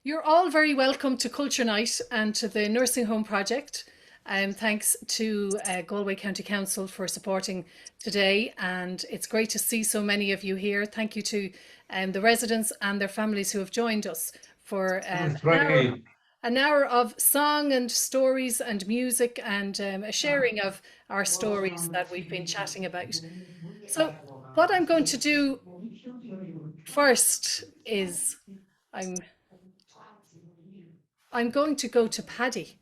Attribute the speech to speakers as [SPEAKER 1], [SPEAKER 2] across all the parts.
[SPEAKER 1] You're all very welcome to Culture Night and to the Nursing Home Project. Thanks to Galway County Council for supporting today, and it's great to see so many of you here. Thank you to the residents and their families who have joined us for
[SPEAKER 2] That's right.
[SPEAKER 1] an hour of song and stories and music and a sharing of our stories that we've been chatting about. So, what I'm going to do first is I'm I'm going to go to Paddy.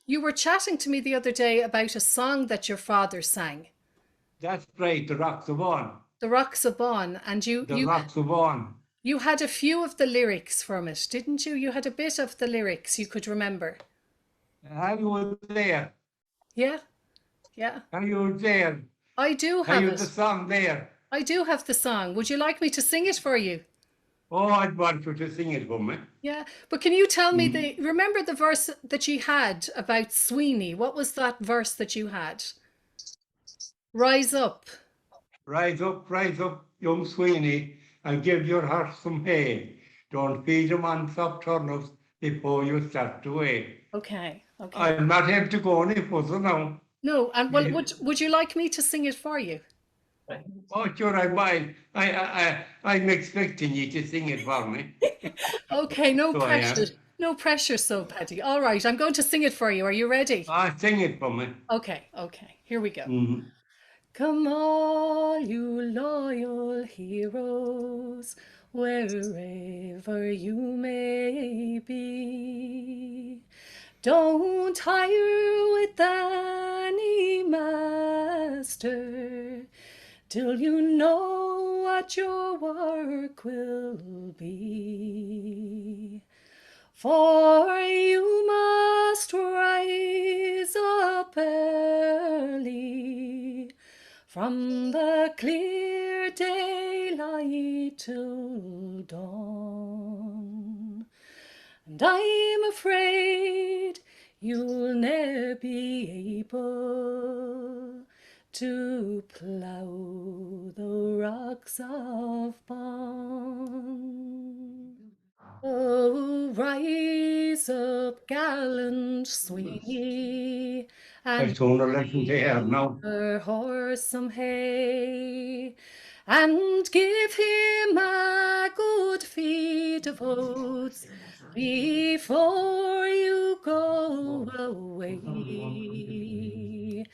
[SPEAKER 1] You were chatting to me the other day about a song that your father sang,
[SPEAKER 2] That's right. The rocks of on.
[SPEAKER 1] The Rocks of Bon, and you
[SPEAKER 2] The
[SPEAKER 1] you
[SPEAKER 2] rocks of on.
[SPEAKER 1] you had a few of the lyrics from it, didn't you? You had a bit of the lyrics you could remember.
[SPEAKER 2] Are you there?
[SPEAKER 1] Yeah, yeah.
[SPEAKER 2] Are you there?
[SPEAKER 1] I do
[SPEAKER 2] Are
[SPEAKER 1] have
[SPEAKER 2] you
[SPEAKER 1] it.
[SPEAKER 2] the song there?
[SPEAKER 1] I do have the song. Would you like me to sing it for you?
[SPEAKER 2] Oh, I'd want you to sing it for me.
[SPEAKER 1] Yeah, but can you tell me
[SPEAKER 2] Mm.
[SPEAKER 1] the remember the verse that you had about Sweeney? What was that verse that you had? Rise up.
[SPEAKER 2] Rise up, young Sweeney, and give your horse some hay. Don't feed him on soft turnips before you start away.
[SPEAKER 1] Okay, okay.
[SPEAKER 2] I'm not able to go any further now.
[SPEAKER 1] No, and well,
[SPEAKER 2] You-
[SPEAKER 1] would you like me to sing it for you?
[SPEAKER 2] Oh, sure, I mind. I'm expecting you to sing it for me.
[SPEAKER 1] Okay, no
[SPEAKER 2] So I
[SPEAKER 1] pressure.
[SPEAKER 2] am.
[SPEAKER 1] No pressure, so Patty. All right, I'm going to sing it for you. Are you ready?
[SPEAKER 2] Ah, sing it for me.
[SPEAKER 1] Okay, okay. Here we go.
[SPEAKER 2] Mm.
[SPEAKER 1] Come all you loyal heroes, wherever you may be. Don't hire with any master till you know what your work will be. For you must rise up early from the clear daylight till dawn. And I'm afraid you'll ne'er be able to plough the rocks of Bon. Oh, rise up, gallant Sweeney,
[SPEAKER 2] I
[SPEAKER 1] and
[SPEAKER 2] told her listen to her
[SPEAKER 1] give
[SPEAKER 2] now.
[SPEAKER 1] her horse some hay, and give him a good feed of oats before you go away.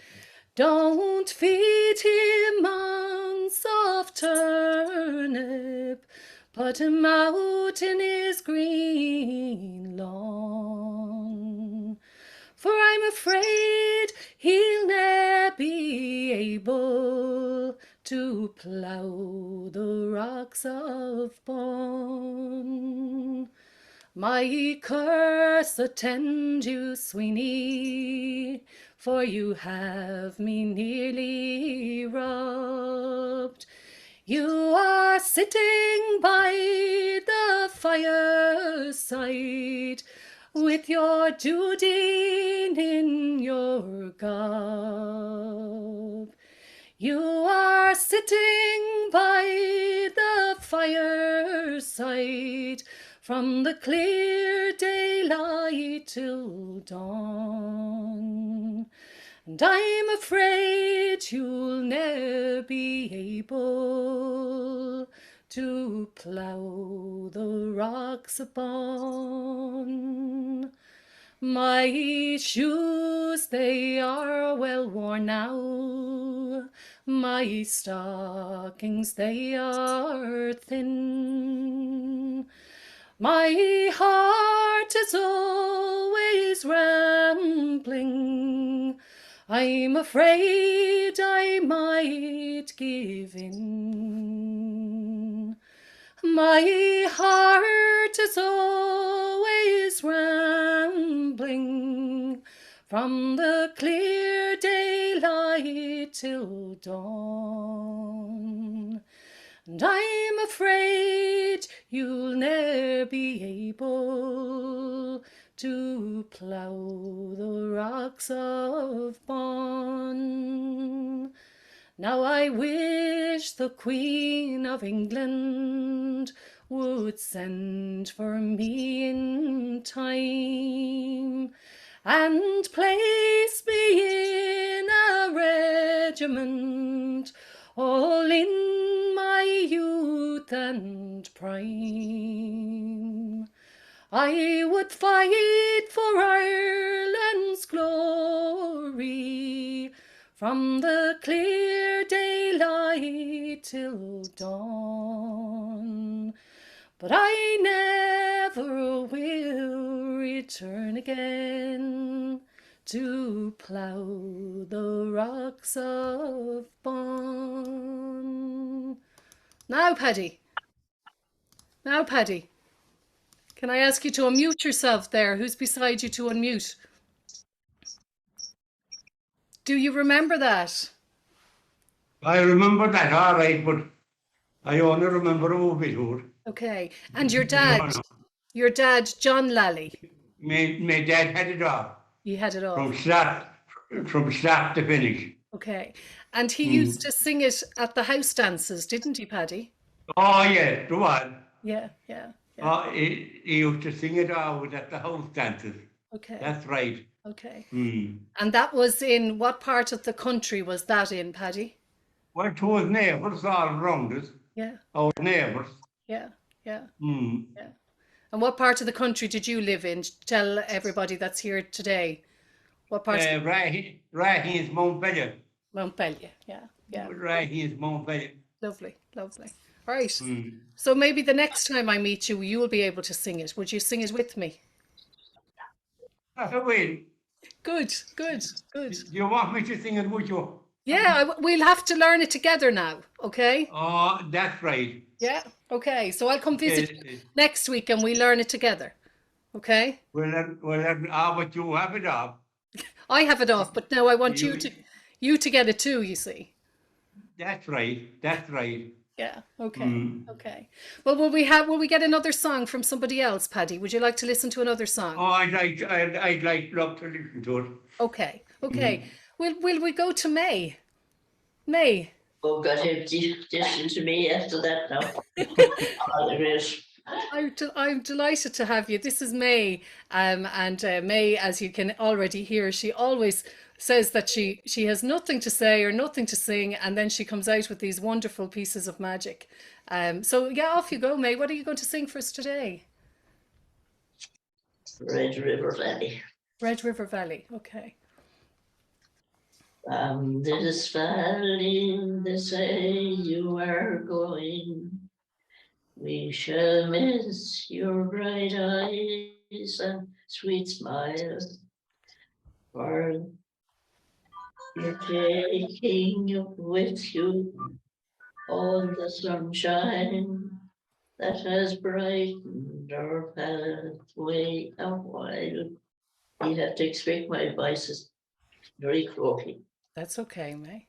[SPEAKER 1] Don't feed him on soft turnip, put him out in his green lawn. For I'm afraid he'll ne'er be able to plough the rocks of Bon. My curse attend you, Sweeney, for you have me nearly robbed. You are sitting by the fireside with your Dudeen in your gob. You are sitting by the fireside from the clear daylight till dawn. And I'm afraid you'll ne'er be able to plough the rocks upon. My shoes, they are well worn now, my stockings, they are thin. My heart is always rambling, I'm afraid I might give in. My heart is always rambling from the clear daylight till dawn. And I'm afraid you'll ne'er be able to plough the rocks of Bon. Now I wish the Queen of England would send for me in time and place me in a regiment, all in my youth and prime. I would fight for Ireland's glory from the clear daylight till dawn. But I never will return again to plough the rocks of Bon. Now, Paddy. Now, Paddy. Can I ask you to unmute yourself there? Who's beside you to unmute? Do you remember that?
[SPEAKER 2] I remember that all right, but I only remember a movie tour.
[SPEAKER 1] Okay. And your dad, John Lally,
[SPEAKER 2] My dad had it all
[SPEAKER 1] he had it all.
[SPEAKER 2] from start to finish.
[SPEAKER 1] Okay. And he used
[SPEAKER 2] Mm.
[SPEAKER 1] to sing it at the house dances, didn't he, Paddy?
[SPEAKER 2] Oh yeah, the one.
[SPEAKER 1] Yeah, yeah, yeah.
[SPEAKER 2] Oh, he used to sing it out at the house dances.
[SPEAKER 1] Okay,
[SPEAKER 2] That's right.
[SPEAKER 1] okay.
[SPEAKER 2] Mm.
[SPEAKER 1] And that was in what part of the country was that in, Paddy?
[SPEAKER 2] Well, to his neighbours all around us,
[SPEAKER 1] Yeah,
[SPEAKER 2] our neighbours.
[SPEAKER 1] yeah, yeah,
[SPEAKER 2] Mm.
[SPEAKER 1] yeah. And what part of the country did you live in? Tell everybody that's here today. What part of
[SPEAKER 2] Right here is Montpellier.
[SPEAKER 1] Montpellier? Yeah, yeah.
[SPEAKER 2] Right here is Montpellier.
[SPEAKER 1] Lovely, lovely. Right.
[SPEAKER 2] Mm.
[SPEAKER 1] So maybe the next time I meet you, you'll be able to sing it. Would you sing it with me?
[SPEAKER 2] Wait,
[SPEAKER 1] Good, good, good.
[SPEAKER 2] do you want me to sing it with you?
[SPEAKER 1] Yeah, we'll have to learn it together now, okay?
[SPEAKER 2] Oh, that's right.
[SPEAKER 1] Yeah, okay. So I'll come visit you
[SPEAKER 2] Yes.
[SPEAKER 1] next week and we learn it together, okay?
[SPEAKER 2] But you have it up.
[SPEAKER 1] I have it off, but now I want
[SPEAKER 2] You,
[SPEAKER 1] you to get it too, you see.
[SPEAKER 2] that's right. That's right.
[SPEAKER 1] Yeah, okay,
[SPEAKER 2] Mm.
[SPEAKER 1] okay. Well, will we get another song from somebody else, Paddy? Would you like to listen to another song?
[SPEAKER 2] Oh, love to listen to it.
[SPEAKER 1] Okay, okay. Will we go to May? May.
[SPEAKER 3] Oh God, listen to me after that now. Oh, great.
[SPEAKER 1] I'm delighted to have you. This is May, and May, as you can already hear, she always says that she has nothing to say or nothing to sing, and then she comes out with these wonderful pieces of magic. So yeah, off you go, May. What are you going to sing for us today?
[SPEAKER 3] Red River Valley.
[SPEAKER 1] Red River Valley. Okay.
[SPEAKER 3] This valley, they say you are going. We shall miss your bright eyes and sweet smile. For you're taking with you all the sunshine that has brightened our pathway a while. You have to expect my voice is very croaky.
[SPEAKER 1] That's okay, May.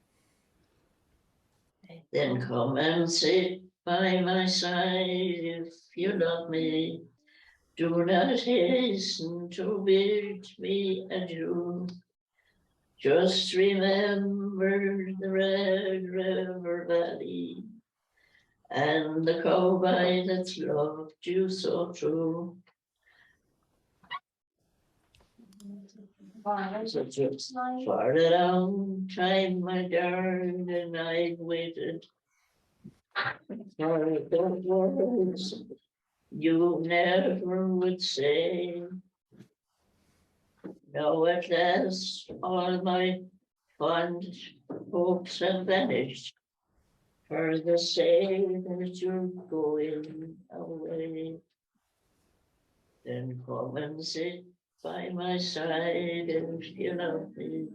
[SPEAKER 3] Then come and sit by my side if you love me. Do not hasten to bid me adieu. Just remember the Red River Valley and the cowboy that's loved you so true. So just for a long time, my darling, I waited for the words you never would say. Now at last, all my fond hopes have vanished for the sake that you're going away. Then come and sit by my side if you love me.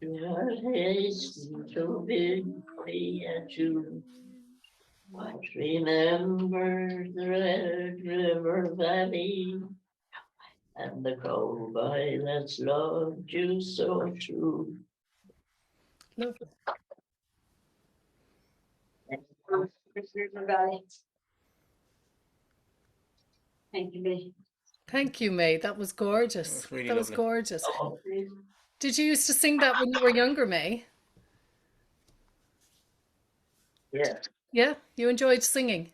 [SPEAKER 3] Do not hasten to bid me adieu. But remember the Red River Valley and the cowboy that's loved you so true.
[SPEAKER 1] Lovely.
[SPEAKER 3] Thank you, May.
[SPEAKER 1] Thank you, May. That was gorgeous.
[SPEAKER 4] That's really
[SPEAKER 1] That was
[SPEAKER 4] lovely.
[SPEAKER 1] gorgeous.
[SPEAKER 3] Oh,
[SPEAKER 1] Did you used to sing that when you were younger, May?
[SPEAKER 3] yeah.
[SPEAKER 1] Yeah, you enjoyed singing.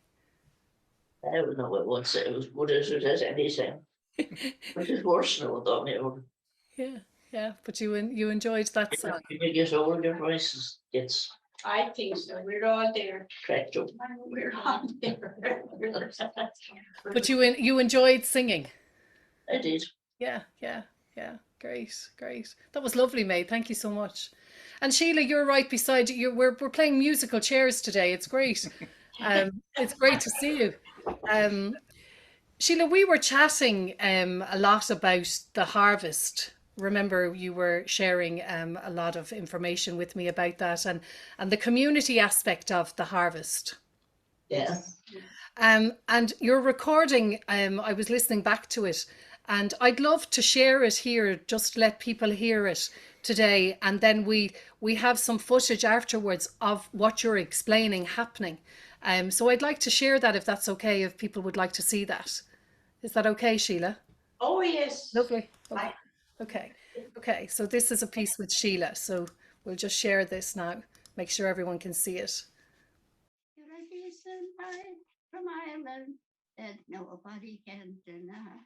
[SPEAKER 3] I don't know, I won't say it was good as it has anything. But it's worse now, though, you
[SPEAKER 1] Yeah, yeah. But you enjoyed that
[SPEAKER 3] know.
[SPEAKER 1] song.
[SPEAKER 3] When you get older, your voice gets
[SPEAKER 4] I think so. We're all there.
[SPEAKER 3] cracked up.
[SPEAKER 4] We're all there.
[SPEAKER 1] But you enjoyed singing.
[SPEAKER 3] I did.
[SPEAKER 1] Yeah, yeah, yeah. Great, great. That was lovely, May. Thank you so much. And Sheila, you're right beside you. We're playing musical chairs today. It's great. It's great to see you. Um, Sheila, we were chatting a lot about the harvest. Remember, you were sharing a lot of information with me about that and the community aspect of the harvest.
[SPEAKER 3] Yeah.
[SPEAKER 1] And your recording, I was listening back to it, and I'd love to share it here, just let people hear it today, and then we have some footage afterwards of what you're explaining happening. So I'd like to share that if that's okay, if people would like to see that. Is that okay, Sheila?
[SPEAKER 4] Oh, yes.
[SPEAKER 1] Lovely. Okay.
[SPEAKER 4] Aye.
[SPEAKER 1] Okay. Okay. So this is a piece with Sheila. So we'll just share this now. Make sure everyone can see it.
[SPEAKER 5] You're a decent boy from Ireland that nobody can deny.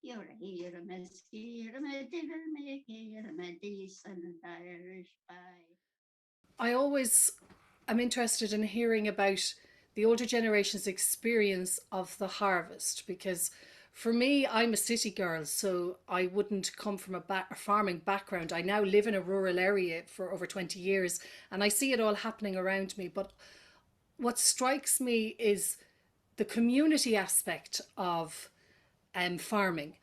[SPEAKER 5] You're a hero, Miskey, you're a devil maker, you're a decent Irish boy.
[SPEAKER 1] I always am interested in hearing about the older generation's experience of the harvest because for me, I'm a city girl, so I wouldn't come from a farming background. I now live in a rural area for over 20 years and I see it all happening around me. But what strikes me is the community aspect of farming.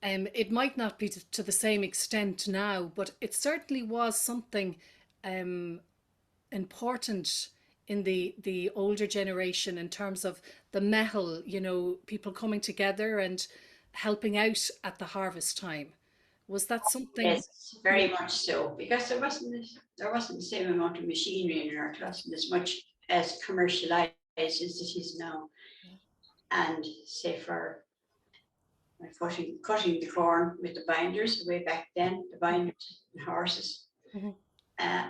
[SPEAKER 1] It might not be to the same extent now, but it certainly was something um, important in the older generation in terms of the metal, people coming together and helping out at the harvest time. Was that something?
[SPEAKER 4] Yes, very much so. Because there wasn't the same amount of machinery in our class, and as much as commercialized as it is now. And say for cutting the corn with the binders way back then, the binders and horses,
[SPEAKER 1] Mhm.
[SPEAKER 4] uh,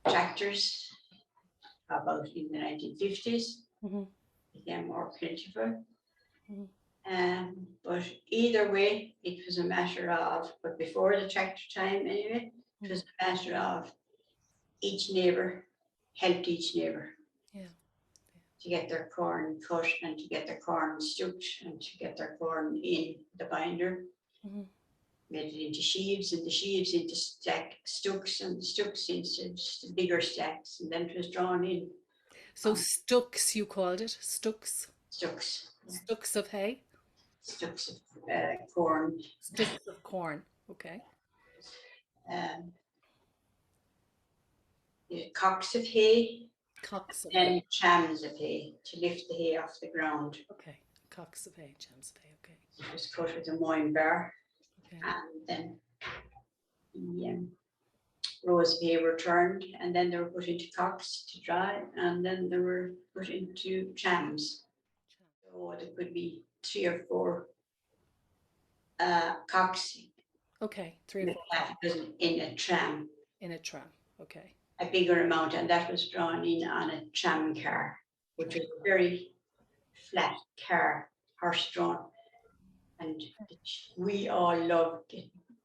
[SPEAKER 4] tractors about in the 1950s
[SPEAKER 1] Mhm.
[SPEAKER 4] became more plentiful.
[SPEAKER 1] Mhm.
[SPEAKER 4] But either way, it was a matter of, but before the tractor time anyway, it was a matter of each neighbour helped each neighbour
[SPEAKER 1] Yeah.
[SPEAKER 4] to get their corn cut and to get their corn stooked and to get their corn in the binder.
[SPEAKER 1] Mhm.
[SPEAKER 4] Made it into sheaves and the sheaves into stooks and the stooks into just bigger stacks, and then it was drawn in
[SPEAKER 1] So stucks, you called it, stucks,
[SPEAKER 4] stooks,
[SPEAKER 1] stucks of hay,
[SPEAKER 4] stooks of corn.
[SPEAKER 1] sticks of corn. Okay.
[SPEAKER 4] Um, cocks of hay
[SPEAKER 1] Cocks of
[SPEAKER 4] and
[SPEAKER 1] hay.
[SPEAKER 4] chams of hay to lift the hay off the ground.
[SPEAKER 1] Okay. Cocks of hay, jams of hay. Okay.
[SPEAKER 4] It was cut with a moin bar,
[SPEAKER 1] Okay.
[SPEAKER 4] and then the rows of hay were turned, and then they were put into cocks to dry, and then they were put into chams. So there could be 3 or 4 cocks
[SPEAKER 1] Okay. Three or
[SPEAKER 4] with
[SPEAKER 1] four
[SPEAKER 4] half a dozen in a tram,
[SPEAKER 1] in a tram. Okay.
[SPEAKER 4] a bigger amount, and that was drawn in on a tram car, which was a very flat car, horse-drawn, and we all loved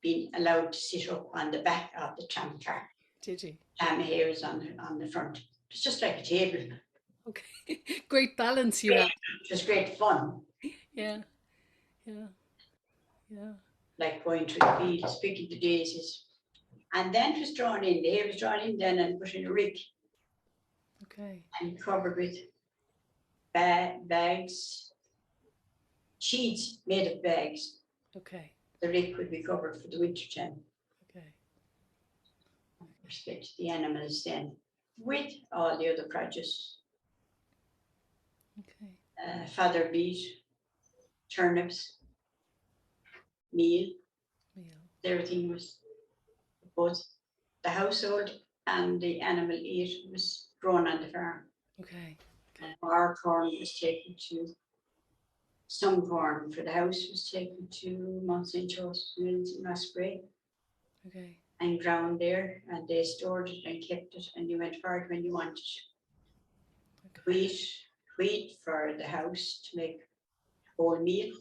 [SPEAKER 4] being allowed to sit up on the back of the tram car.
[SPEAKER 1] Did you?
[SPEAKER 4] Tram hay was on the front. It's just like a table.
[SPEAKER 1] Okay. Great balance you have.
[SPEAKER 4] It was great fun,
[SPEAKER 1] Yeah. Yeah. Yeah.
[SPEAKER 4] like going through the fields, picking the daisies. And then it was drawn in, the hay was drawn in then and put in a rig
[SPEAKER 1] Okay.
[SPEAKER 4] and covered with bags, sheets made of bags.
[SPEAKER 1] Okay.
[SPEAKER 4] The rig would be covered for the winter time.
[SPEAKER 1] Okay.
[SPEAKER 4] Respect the animals then, with all the other produce,
[SPEAKER 1] Okay.
[SPEAKER 4] fodder beet, turnips, meal,
[SPEAKER 1] Meal.
[SPEAKER 4] everything was both the household and the animal ate was grown on the farm.
[SPEAKER 1] Okay.
[SPEAKER 4] And our corn was taken to, some corn for the house was taken to Mount St. Joseph's Mills in Osprey
[SPEAKER 1] Okay.
[SPEAKER 4] and ground there, and they stored it and kept it, and you went for it when you wanted.
[SPEAKER 1] Okay.
[SPEAKER 4] Wheat wheat for the house to make wholemeal,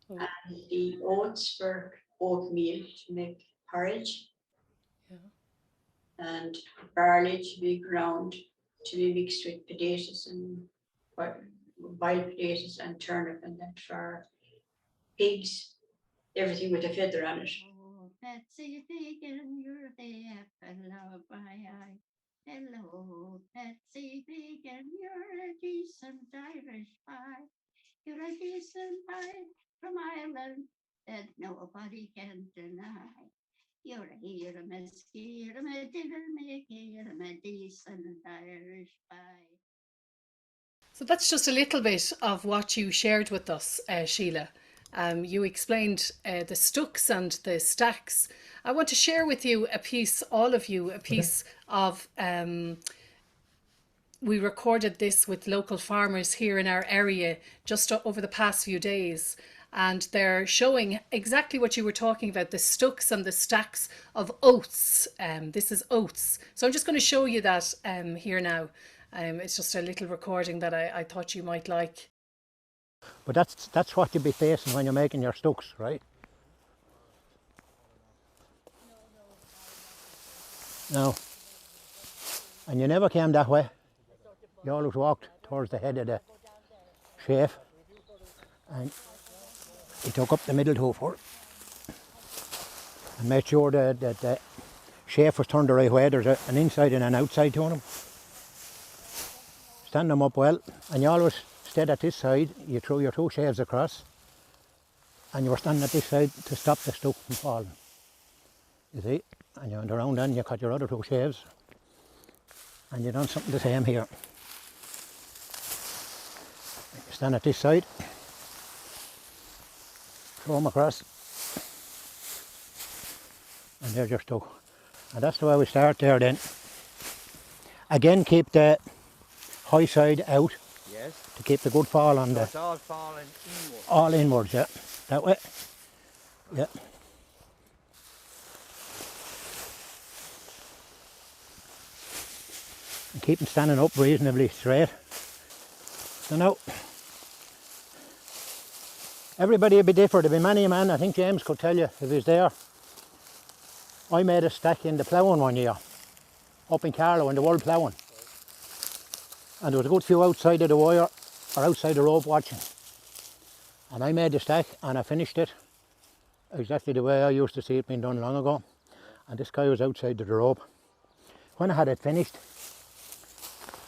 [SPEAKER 1] Oh.
[SPEAKER 4] and the oats for oatmeal to make porridge,
[SPEAKER 1] Yeah.
[SPEAKER 4] and barley to be ground to be mixed with potatoes and boiled potatoes and turnip, and then for pigs, everything with a feather on it.
[SPEAKER 5] Oh, Betsy Beacon, you're the apple of my eye. Hello, Betsy Beacon, you're a decent Irish pie. You're a decent pie from Ireland that nobody can deny. You're a mesky, you're a devil making, you're a decent Irish pie.
[SPEAKER 1] So that's just a little bit of what you shared with us, Sheila. You explained the stucks and the stacks. I want to share with you a piece, all of you, a piece of. We recorded this with local farmers here in our area just over the past few days. And they're showing exactly what you were talking about, the stucks and the stacks of oats. This is oats. So I'm just going to show you that here now. It's just a little recording that I thought you might like.
[SPEAKER 6] But that's what you'll be facing when you're making your stucks, right? No. And you never came that way. You always walked towards the head of the sheaf, and you took up the middle two for it and made sure that the sheaf was turned the right way. There's an inside and an outside to them. Stand them up well, and you always stayed at this side. You threw your two sheaves across, and you were standing at this side to stop the stuck from falling. You see? And you went around then, you cut your other two sheaves, and you done something the same here. You stand at this side, throw them across, and there's your stuck. And that's the way we start there then. Again, keep the high side out.
[SPEAKER 7] Yes.
[SPEAKER 6] To keep the good fall on the.
[SPEAKER 7] It's all falling inwards.
[SPEAKER 6] All inwards, yeah. That way. Yeah. And keep them standing up reasonably straight. So now, everybody will be different. There'll be many a man, I think James could tell you if he's there. I made a stack in the ploughing one year, up in Carlow in the world ploughing. And there was a good few outside of the wire, or outside the rope watching. And I made the stack and I finished it exactly the way I used to see it being done long ago. And this guy was outside of the rope. When I had it finished,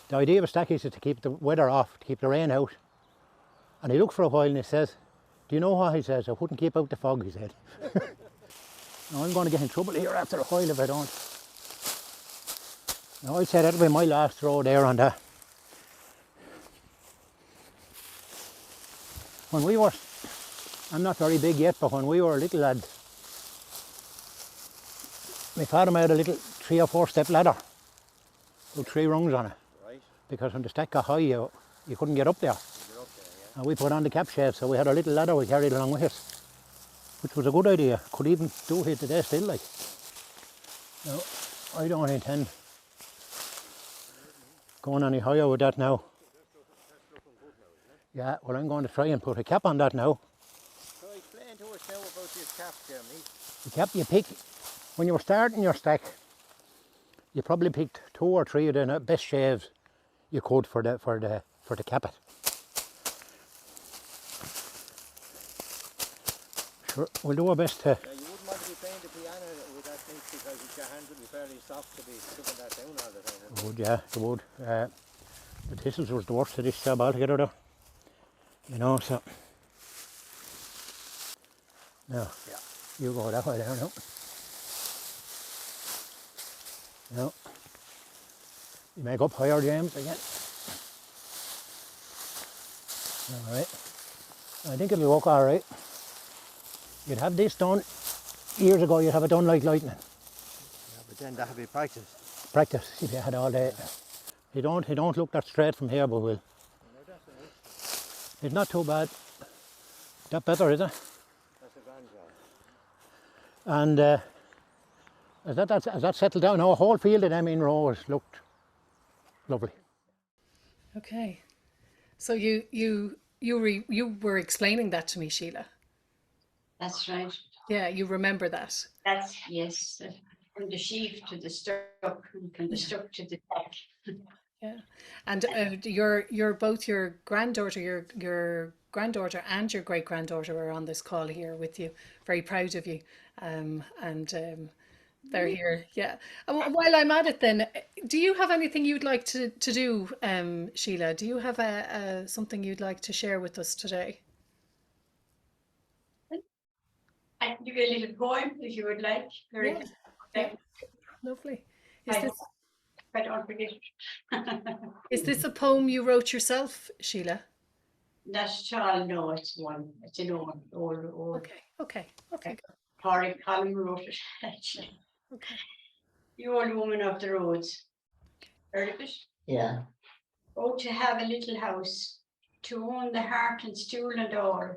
[SPEAKER 6] the idea of a stack is to keep the weather off, to keep the rain out. And he looked for a while and he says, do you know what? He says, I wouldn't keep out the fog, he said. Now I'm going to get in trouble here after a while if I don't. Now I'd say that'll be my last throw there on that. When we were, I'm not very big yet, but when we were little lads, my father made a little 3 or 4 step ladder with 3 rungs on it.
[SPEAKER 7] Right.
[SPEAKER 6] Because when the stack got high, you couldn't get up there.
[SPEAKER 7] You're up there, yeah.
[SPEAKER 6] And we put on the cap shape, so we had a little ladder we carried along with us, which was a good idea. Could even do it today still, like. No, I don't intend going any higher with that now. Yeah, well, I'm going to try and put a cap on that now.
[SPEAKER 7] So explain to us now about this cap, Jeremy.
[SPEAKER 6] The cap you pick, when you were starting your stack, you probably picked 2 or 3 of the best shaves you could for the cap it. Sure, we'll do our best to.
[SPEAKER 7] Now, you wouldn't want to be playing the piano with that thing because your hands would be fairly soft to be sticking that down all the time.
[SPEAKER 6] It would, yeah, it would. The thistles was the worst of this job altogether though. You know, so. Now, yeah, you go that way there now. Now, you make up higher, James, again. Alright. I think it'll work alright. You'd have this done years ago, you'd have it done like lightning.
[SPEAKER 7] Yeah, but then that would be practice.
[SPEAKER 6] Practice, if you had all day. He don't look that straight from here, but will. It's not too bad. That better, is it?
[SPEAKER 7] That's a grand job.
[SPEAKER 6] And as that settled down, now a whole field of them in rows looked lovely.
[SPEAKER 1] Okay. So you were explaining that to me, Sheila.
[SPEAKER 4] That's right.
[SPEAKER 1] Yeah, you remember that.
[SPEAKER 4] That's, yes, from the sheaf to the stuck, and from the stuck to the deck.
[SPEAKER 1] Yeah, and your both your granddaughter, your granddaughter and your great granddaughter are on this call here with you. Very proud of you, and they're here. Yeah. And while I'm at it, then, do you have anything you'd like to do, Sheila? Do you have a something you'd like to share with us today?
[SPEAKER 4] I can give you a little poem if you would like. Very
[SPEAKER 1] Yeah,
[SPEAKER 4] good.
[SPEAKER 1] yeah,
[SPEAKER 4] Okay.
[SPEAKER 1] lovely. Is
[SPEAKER 4] I
[SPEAKER 1] this
[SPEAKER 4] hope I don't forget.
[SPEAKER 1] is this a poem you wrote yourself, Sheila?
[SPEAKER 4] That's all. No, it's one. It's an old.
[SPEAKER 1] Okay, okay, okay,
[SPEAKER 4] Corey Colin wrote it. Actually,
[SPEAKER 1] okay.
[SPEAKER 4] the old woman of the roads. Heard of it? Yeah. Oh, to have a little house, to own the heart and stool and all,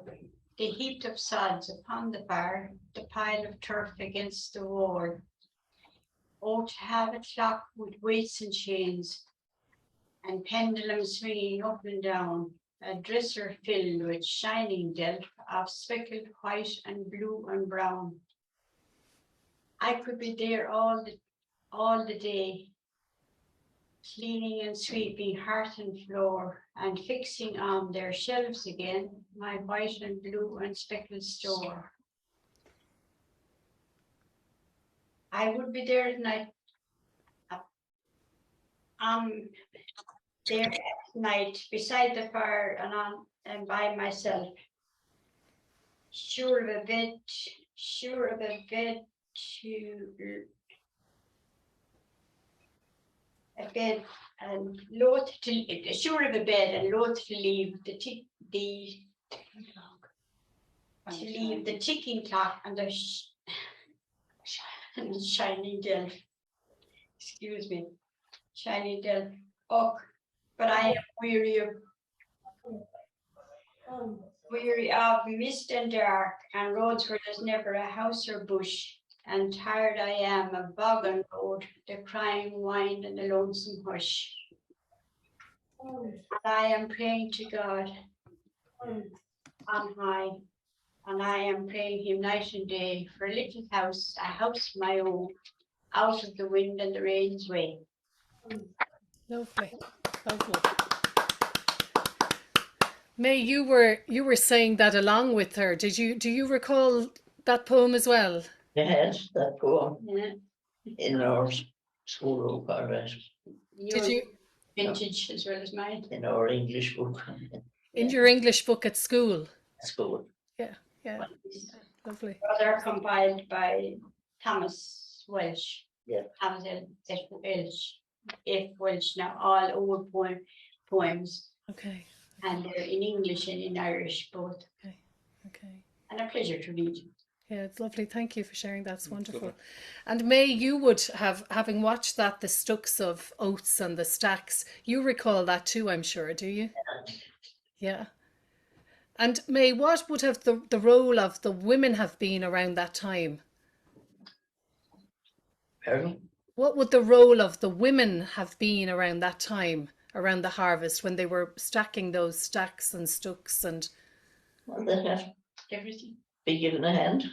[SPEAKER 4] the heaped up sods upon the bar, the pile of turf against the wall. Oh, to have a clock with weights and chains, and pendulum swinging up and down, a dresser filled with shining delf of speckled white and blue and brown. I could be there all the day, cleaning and sweeping hearth and floor, and fixing on their shelves again my white and blue and speckled store. I would be there at night, there at night beside the fire and by myself, sure of a bed and loath to sure of a bed and loath to leave the ticking clock and the shining delf. Excuse me, shining delf. Oh, but I am weary of mist and dark and roads where there's never a house or bush. And tired I am of bog and road, the crying wind and the lonesome hush. And I am praying to God on high, and I am praying him night and day for a little house, a house of my own, out of the wind and the rain's way.
[SPEAKER 1] Lovely, lovely. May, you were saying that along with her. Do you recall that poem as well?
[SPEAKER 3] Yes, that poem
[SPEAKER 4] Yeah.
[SPEAKER 3] in our school book, all right.
[SPEAKER 1] Did you
[SPEAKER 4] Vintage as well as mine.
[SPEAKER 3] In our English book,
[SPEAKER 1] in your English book at school?
[SPEAKER 3] school.
[SPEAKER 1] Yeah, yeah, lovely.
[SPEAKER 4] They're compiled by Thomas Welsh.
[SPEAKER 3] Yeah.
[SPEAKER 4] Thomas F. Welsh. Now all old poems,
[SPEAKER 1] Okay,
[SPEAKER 4] and they're in English and in Irish both.
[SPEAKER 1] okay.
[SPEAKER 4] And a pleasure to read.
[SPEAKER 1] Yeah, it's lovely. Thank you for sharing. That's wonderful. And May, you would having watched that, the stucks of oats and the stacks, you recall that too, I'm sure, do you? Yeah. And May, what would have the role of the women have been around that time?
[SPEAKER 3] Pardon?
[SPEAKER 1] What would the role of the women have been around that time, around the harvest, when they were stacking those stacks and stucks and
[SPEAKER 3] Well, they have
[SPEAKER 4] Everything.
[SPEAKER 3] be given a hand.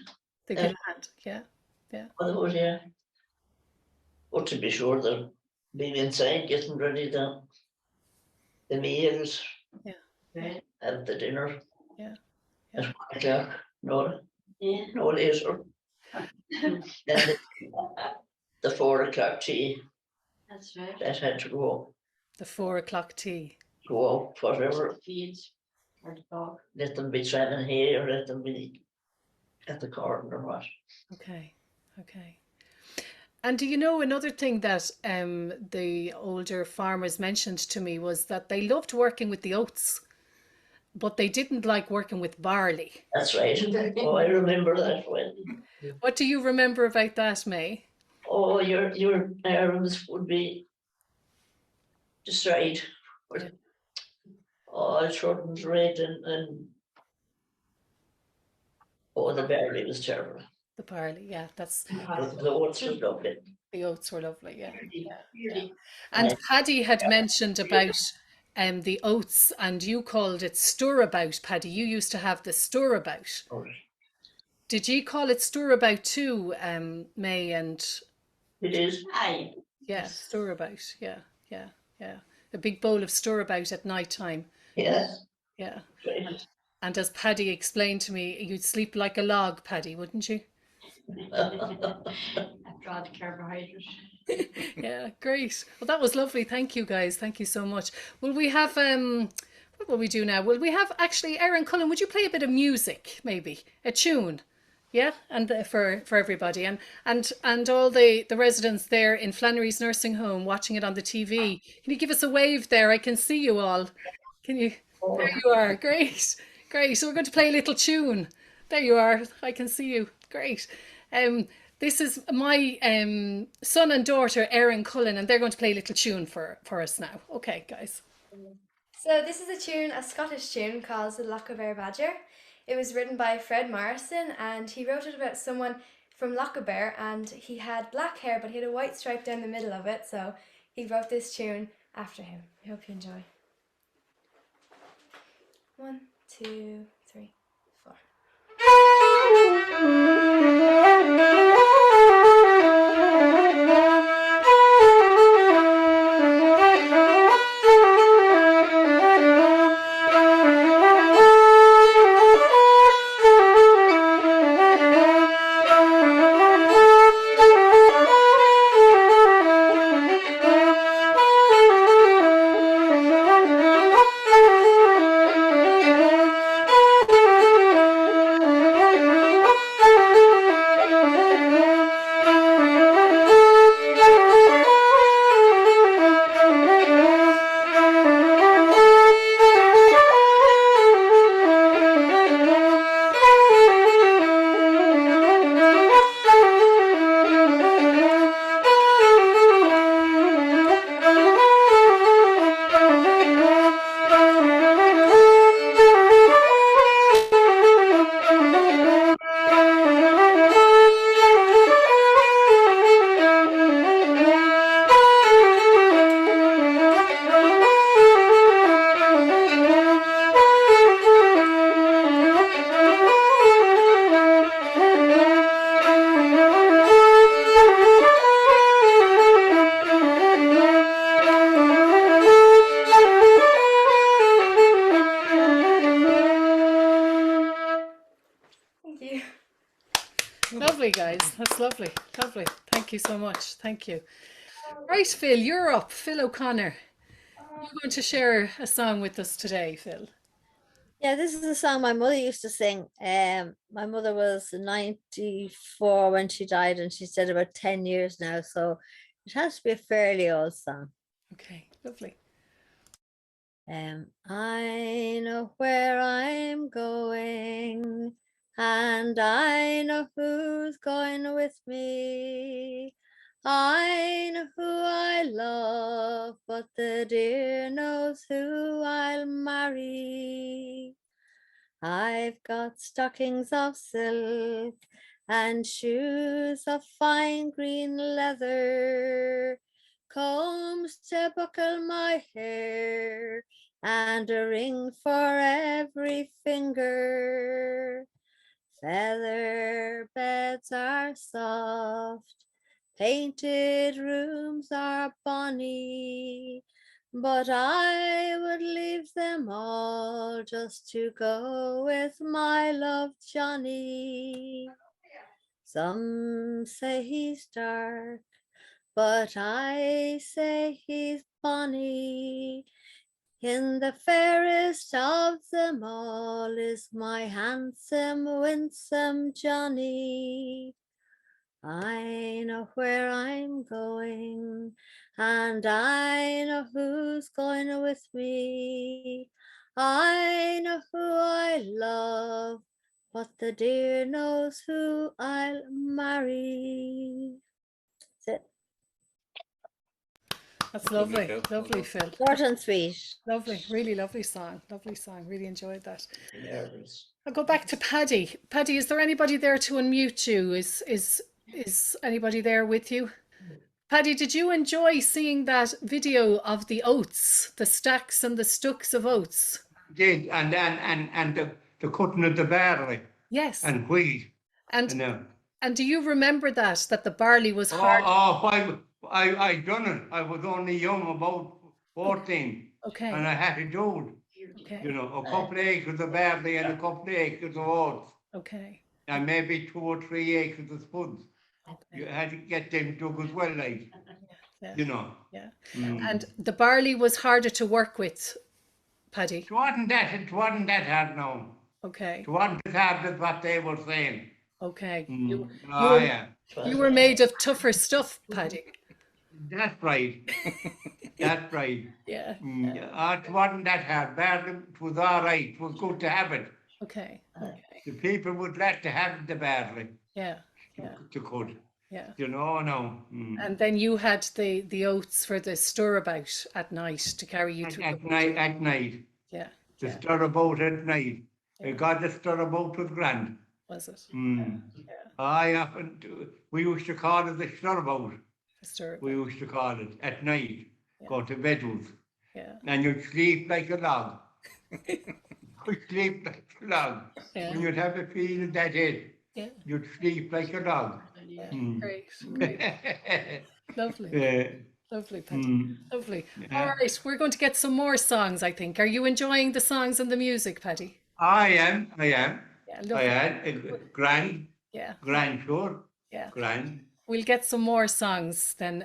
[SPEAKER 1] they could hand? Yeah,
[SPEAKER 3] Otherwise, yeah. But to be sure, they're being inside, getting ready the meals.
[SPEAKER 4] Right.
[SPEAKER 3] And the dinner.
[SPEAKER 1] Yeah.
[SPEAKER 3] At 1 o'clock. No,
[SPEAKER 4] Yeah.
[SPEAKER 3] no later. Then the 4 o'clock tea,
[SPEAKER 4] That's right.
[SPEAKER 3] that had to go
[SPEAKER 1] the 4 o'clock tea.
[SPEAKER 3] up, whatever.
[SPEAKER 4] Fields or the dog.
[SPEAKER 3] Let them be trying hay or let them be at the garden or what.
[SPEAKER 1] Okay, okay. And do you know, another thing that the older farmers mentioned to me was that they loved working with the oats, but they didn't like working with barley.
[SPEAKER 3] That's right. Oh, I remember that when.
[SPEAKER 1] What do you remember about that, May?
[SPEAKER 3] Oh, your arms would be destroyed.
[SPEAKER 1] Yeah.
[SPEAKER 3] Oh, it shortened red and oh, the barley was terrible.
[SPEAKER 1] The barley, yeah, that's
[SPEAKER 3] The oats was lovely.
[SPEAKER 1] the oats were lovely, yeah.
[SPEAKER 4] Really.
[SPEAKER 1] And Paddy had mentioned about the oats, and you called it stirabout, Paddy. You used to have the stirabout. Did you call it stirabout too, May? And
[SPEAKER 3] It is.
[SPEAKER 4] Aye.
[SPEAKER 1] yeah, stirabout. Yeah, yeah, yeah. A big bowl of stirabout at night time.
[SPEAKER 3] Yes.
[SPEAKER 1] Yeah.
[SPEAKER 3] Right.
[SPEAKER 1] And as Paddy explained to me, you'd sleep like a log, Paddy, wouldn't you?
[SPEAKER 4] After all the carbohydrates.
[SPEAKER 1] Yeah, great. Well, that was lovely. Thank you, guys. Thank you so much. Will we have what will we do now? Will we have actually Erin Cullen? Would you play a bit of music, maybe a tune? Yeah, and for everybody, and all the residents there in Flannery's nursing home watching it on the TV. Can you give us a wave there? I can see you all. Can you? There you are. Great, great. So we're going to play a little tune. There you are. I can see you. Great. This is my son and daughter, Erin Cullen, and they're going to play a little tune for us now. Okay, guys.
[SPEAKER 8] So this is a tune, a Scottish tune called The Lochaber Badger. It was written by Fred Morrison, and he wrote it about someone from Lochaber, and he had black hair but he had a white stripe down the middle of it, so he wrote this tune after him. I hope you enjoy. 1, 2, 3, 4.
[SPEAKER 1] Lovely, guys. That's lovely. Lovely. Thank you so much. Thank you. Right, Phil, you're up. Phil O'Connor. You're going to share a song with us today, Phil.
[SPEAKER 9] Yeah, this is a song my mother used to sing. My mother was 94 when she died, and she's dead about 10 years now, so it has to be a fairly old song.
[SPEAKER 1] Okay, lovely.
[SPEAKER 9] I know where I'm going, and I know who's going with me. I know who I love, but the dear knows who I'll marry. I've got stockings of silk and shoes of fine green leather, combs to buckle my hair, and a ring for every finger. Feather beds are soft, painted rooms are bonny, but I would leave them all just to go with my love Johnny. Some say he's dark, but I say he's bonny. In the fairest of them all is my handsome, winsome Johnny. I know where I'm going, and I know who's going with me. I know who I love, but the dear knows who I'll marry. That's it.
[SPEAKER 1] That's lovely. Lovely, Phil.
[SPEAKER 9] Short and sweet.
[SPEAKER 1] Lovely. Really lovely song. Lovely song. Really enjoyed that.
[SPEAKER 3] Nervous.
[SPEAKER 1] I'll go back to Paddy. Paddy, is there anybody there to unmute you? Is anybody there with you? Paddy, did you enjoy seeing that video of the oats, the stacks and the stooks of oats?
[SPEAKER 2] Did and the cutting of the barley
[SPEAKER 1] Yes.
[SPEAKER 2] and wheat.
[SPEAKER 1] And
[SPEAKER 2] And
[SPEAKER 1] and do you remember that the barley was
[SPEAKER 2] oh,
[SPEAKER 1] hard?
[SPEAKER 2] I done it. I was only young, about 14,
[SPEAKER 1] Okay.
[SPEAKER 2] and I had to do it.
[SPEAKER 1] Okay.
[SPEAKER 2] You know, a couple of acres of barley and a couple of acres of oats,
[SPEAKER 1] Okay.
[SPEAKER 2] and maybe 2 or 3 acres of spuds. You
[SPEAKER 1] Okay.
[SPEAKER 2] had to get them dug as well, like,
[SPEAKER 1] Yeah.
[SPEAKER 2] you know.
[SPEAKER 1] Yeah.
[SPEAKER 2] Mm.
[SPEAKER 1] And the barley was harder to work with, Paddy.
[SPEAKER 2] It wasn't that hard now.
[SPEAKER 1] Okay.
[SPEAKER 2] It wasn't as hard as what they were saying.
[SPEAKER 1] Okay.
[SPEAKER 2] Mm.
[SPEAKER 1] You, you were made of tougher stuff, Paddy.
[SPEAKER 2] That's right. That's right.
[SPEAKER 1] Yeah.
[SPEAKER 2] It wasn't that hard. Barley, it was all right. It was good to have it.
[SPEAKER 1] Okay. Okay.
[SPEAKER 2] The people would like to have the barley
[SPEAKER 1] Yeah. Yeah.
[SPEAKER 2] to cut.
[SPEAKER 1] Yeah.
[SPEAKER 2] You know, no.
[SPEAKER 1] And then you had the oats for the stir about at night to carry you through.
[SPEAKER 2] At night.
[SPEAKER 1] Yeah.
[SPEAKER 2] The
[SPEAKER 1] Yeah.
[SPEAKER 2] stir about at night.
[SPEAKER 1] Yeah.
[SPEAKER 2] God, the stir about was grand.
[SPEAKER 1] Was it?
[SPEAKER 2] We used to call it the stir about.
[SPEAKER 1] The stir
[SPEAKER 2] We
[SPEAKER 1] about.
[SPEAKER 2] used to call it at night.
[SPEAKER 1] Yeah.
[SPEAKER 2] Go to bed with.
[SPEAKER 1] Yeah.
[SPEAKER 2] And you'd sleep like a log. You'd sleep like a log.
[SPEAKER 1] Yeah.
[SPEAKER 2] When you'd have a feeling that head,
[SPEAKER 1] Yeah.
[SPEAKER 2] you'd sleep like a log.
[SPEAKER 1] Yeah.
[SPEAKER 2] Mm.
[SPEAKER 1] Great. Great. Lovely.
[SPEAKER 2] Yeah.
[SPEAKER 1] Lovely, Paddy.
[SPEAKER 2] Mm.
[SPEAKER 1] Lovely.
[SPEAKER 2] Yeah.
[SPEAKER 1] All right, we're going to get some more songs, I think. Are you enjoying the songs and the music, Paddy?
[SPEAKER 2] I am.
[SPEAKER 1] Yeah,
[SPEAKER 2] I
[SPEAKER 1] lovely.
[SPEAKER 2] am. Grand,
[SPEAKER 1] Yeah.
[SPEAKER 2] sure.
[SPEAKER 1] Yeah.
[SPEAKER 2] Grand.
[SPEAKER 1] We'll get some more songs then.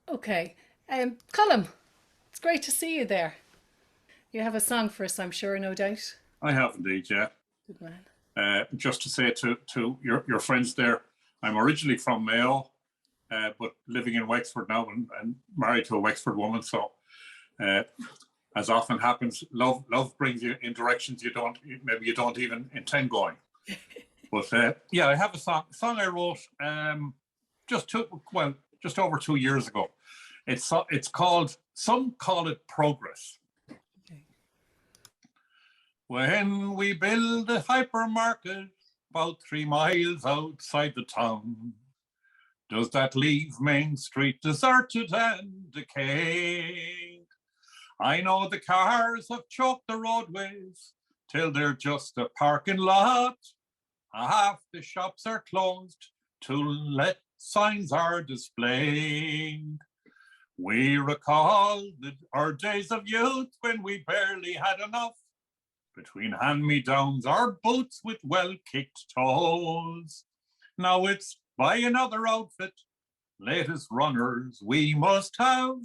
[SPEAKER 1] Okay. Colm, it's great to see you there. You have a song for us, I'm sure, no doubt.
[SPEAKER 10] I have indeed, yeah.
[SPEAKER 1] Good man.
[SPEAKER 10] Just to say to your friends there, I'm originally from Mayo, but living in Wexford now and married to a Wexford woman. So, as often happens, love brings you in directions you don't even intend going. But yeah, I have a song I wrote just over 2 years ago. It's called, some call it Progress. When we build a hypermarket about 3 miles outside the town, does that leave Main Street deserted and decayed? I know the cars have choked the roadways till they're just a parking lot. Half the shops are closed, to let signs are displayed. We recall our days of youth when we barely had enough. Between hand-me-downs, our boots with well-kicked toes. Now it's buy another outfit, latest runners we must have,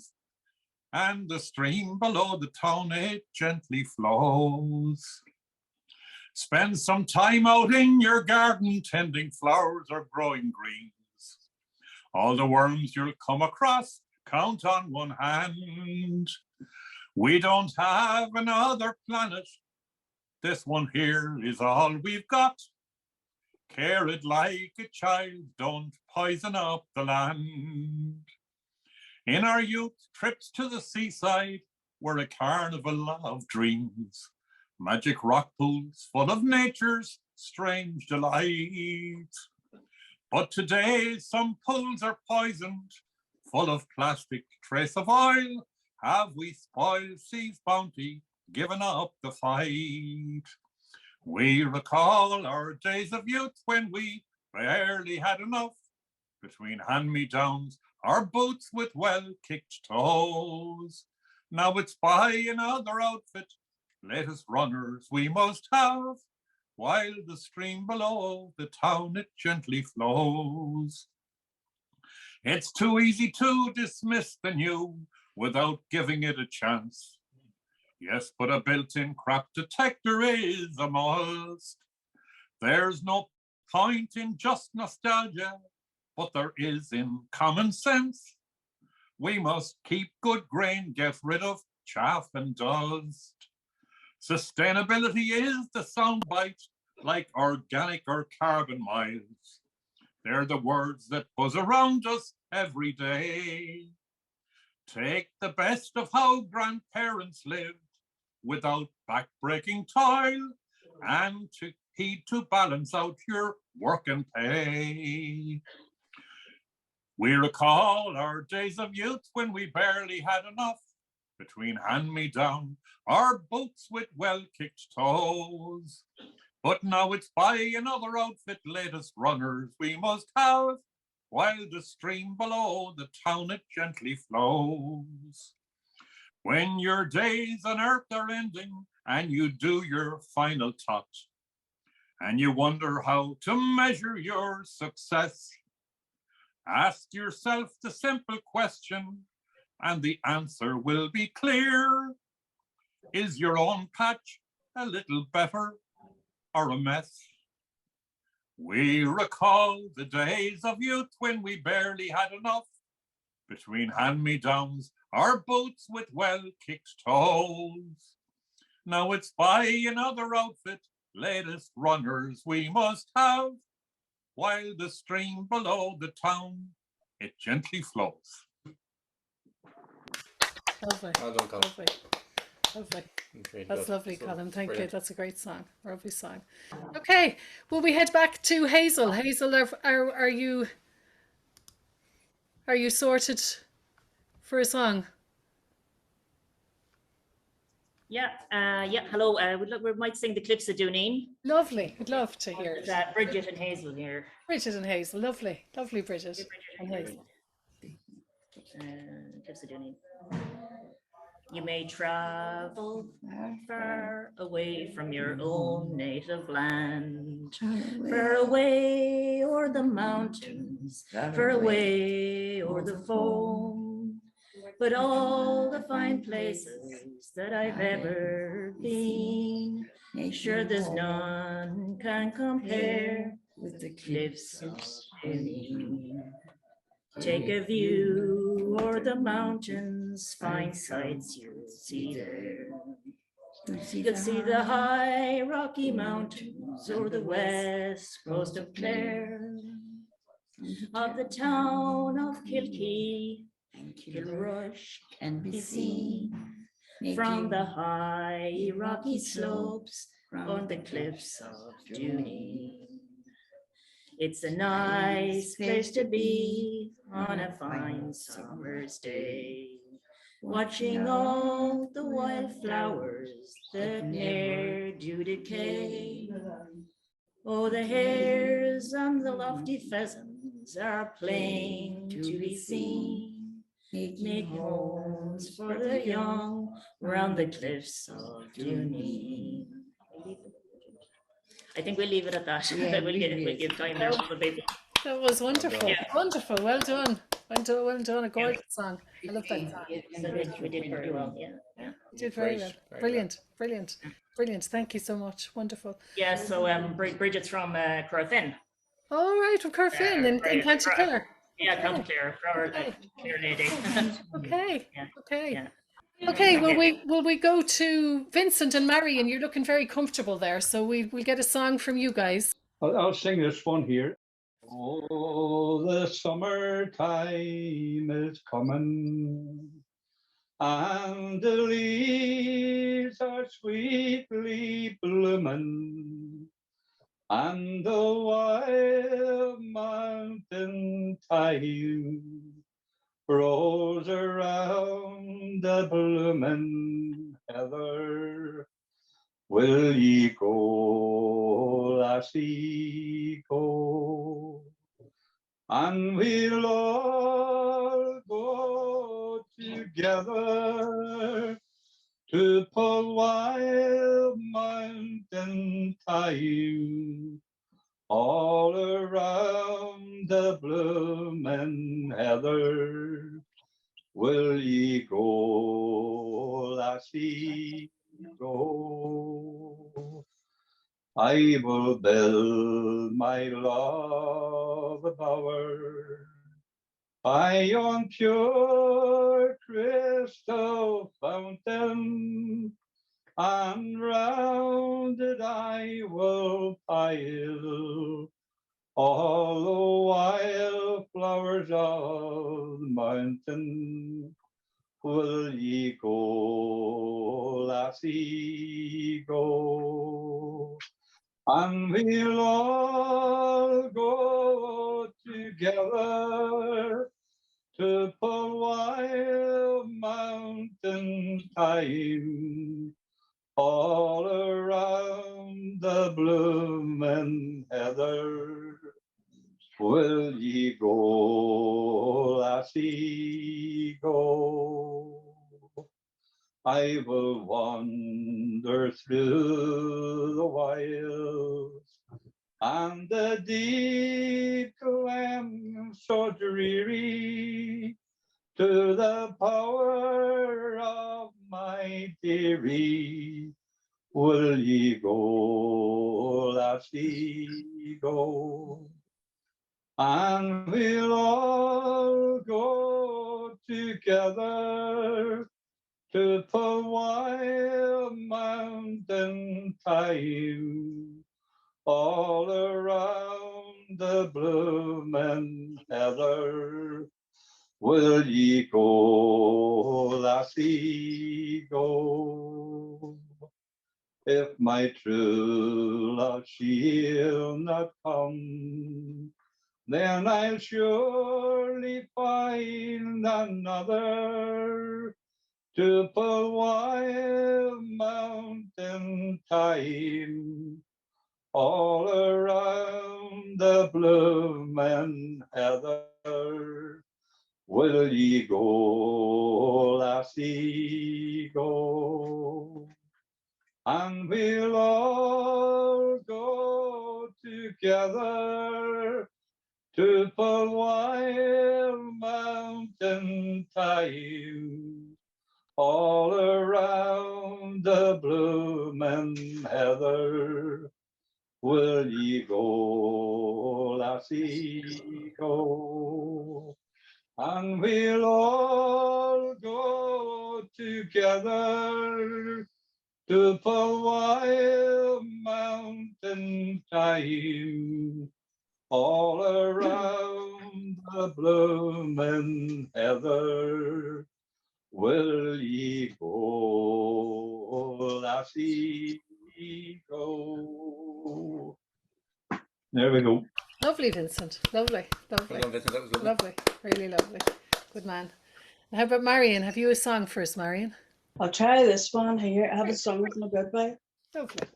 [SPEAKER 10] and the stream below the town, it gently flows. Spend some time out in your garden, tending flowers or growing greens. All the worms you'll come across, count on one hand. We don't have another planet. This one here is all we've got. Care it like a child, don't poison up the land. In our youth, trips to the seaside were a carnival of dreams. Magic rock pools full of nature's strange delights. But today some pools are poisoned, full of plastic, trace of oil. Have we spoiled sea's bounty, given up the fight? We recall our days of youth when we barely had enough. Between hand-me-downs, our boots with well-kicked toes. Now it's buy another outfit, latest runners we must have, while the stream below the town it gently flows. It's too easy to dismiss the new without giving it a chance. Yes, but a built-in crap detector is a must. There's no point in just nostalgia, but there is in common sense. We must keep good grain, get rid of chaff and dust. Sustainability is the soundbite, like organic or carbon miles. They're the words that buzz around us every day. Take the best of how grandparents lived without back-breaking toil, and to heed to balance out your work and pay. We recall our days of youth when we barely had enough between hand-me-down, our boots with well-kicked toes. But now it's buy another outfit, latest runners we must have, while the stream below the town it gently flows. When your days on earth are ending and you do your final tot, and you wonder how to measure your success, ask yourself the simple question, and the answer will be clear. Is your own patch a little better or a mess? We recall the days of youth when we barely had enough between hand-me-downs, our boots with well-kicked toes. Now it's buy another outfit, latest runners we must have, while the stream below the town, it gently flows.
[SPEAKER 1] Lovely.
[SPEAKER 11] Well done, Colin.
[SPEAKER 1] Lovely. Lovely.
[SPEAKER 11] Really
[SPEAKER 1] That's
[SPEAKER 11] good.
[SPEAKER 1] lovely,
[SPEAKER 11] So,
[SPEAKER 1] Colin. Thank you.
[SPEAKER 11] brilliant.
[SPEAKER 1] That's a great song. Lovely song. Okay, will we head back to Hazel? Hazel, are you sorted for a song?
[SPEAKER 12] Yeah, hello. We might sing The Cliffs of Dooneen.
[SPEAKER 1] Lovely. I'd love to hear it.
[SPEAKER 12] Bridget and Hazel here.
[SPEAKER 1] Bridget and Hazel. Lovely. Lovely, Bridget and Hazel.
[SPEAKER 12] Cliffs of Dooneen. You may travel far away from your own native land, far away o'er the mountains, far away o'er the foam. But all the fine places that I've ever been, sure there's none can compare with the Cliffs of Dooneen. Take a view o'er the mountains, fine sights you'll see there. You'll see the high Rocky Mountains o'er the west coast of Clare, of the town of Kilkee and Kilrush can be seen from the high rocky slopes on the Cliffs of Dooneen. It's a nice place to be on a fine summer's day, watching all the wildflowers that ne'er do decay. Oh, the hares and the lofty pheasants are plain to be seen, make homes for the young round the Cliffs of Dooneen. I think we'll leave it at that.
[SPEAKER 9] Yeah,
[SPEAKER 12] we'll give time there for people.
[SPEAKER 1] That was wonderful.
[SPEAKER 12] Yeah.
[SPEAKER 1] Wonderful. Well done. Well done. A gorgeous song. I love that song.
[SPEAKER 12] We did very well. Yeah.
[SPEAKER 1] You did very well. Brilliant. Brilliant. Brilliant. Thank you so much. Wonderful.
[SPEAKER 12] Yeah. So Bridget's from Corthin.
[SPEAKER 1] All right, from Corfin in County Clare.
[SPEAKER 12] Yeah, County Clare. Clare lady.
[SPEAKER 1] Okay.
[SPEAKER 12] Yeah.
[SPEAKER 1] Okay.
[SPEAKER 12] Yeah.
[SPEAKER 1] Okay, will we go to Vincent and Marion? You're looking very comfortable there, so we'll get a song from you guys.
[SPEAKER 2] I'll sing this one here. Oh, the summertime is coming, and the leaves are sweetly blooming, and the wild mountain thyme grows around the bloomin' heather. Will ye go, lassie, go? And we'll all go together to pull wild mountain thyme all around the bloomin' heather. Will ye go, lassie, go? I will build my love a bower by yon pure crystal fountain, and round it I will pile all the wild flowers of the mountain. Will ye go, lassie, go? And we'll all go together
[SPEAKER 10] time. All around the bloomin' heather, will ye go, lassie, go? I will wander through the wilds and the deep glen so dreary, to the power of my dearie. Will ye go, lassie, go? And we'll all go together to Fhaoláin mountain time, all around the bloomin' heather. Will ye go, lassie, go? If my true love she'll not come, then I'll surely find another to Fhaoláin mountain time, all around the bloomin' heather. Will ye go, lassie, go? And we'll all go together to Fhaoláin mountain time, all around the bloomin' heather. Will ye go, lassie, go? And we'll all go together to Fhaoláin mountain time, all around the bloomin' heather. Will ye go, lassie, go? There we go.
[SPEAKER 1] Lovely, Vincent. Lovely, lovely.
[SPEAKER 7] Well done, Vincent, that was lovely.
[SPEAKER 1] Lovely, really lovely. Good man. How about Marion? Have you a song for us, Marion?
[SPEAKER 11] I'll try this one here. I have a song with my good way.
[SPEAKER 1] Lovely.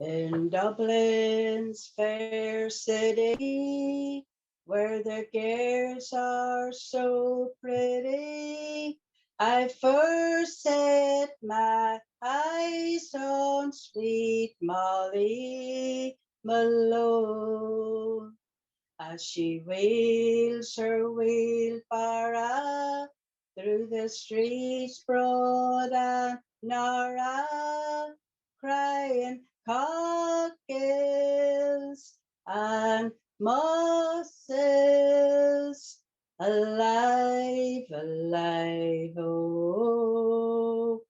[SPEAKER 11] In Dublin's fair city, where the girls are so pretty, I first set my eyes on sweet Molly Malone, as she wheels her wheelbarrow through the streets broad and narrow, crying cockles and mosses, alive, alive, oh,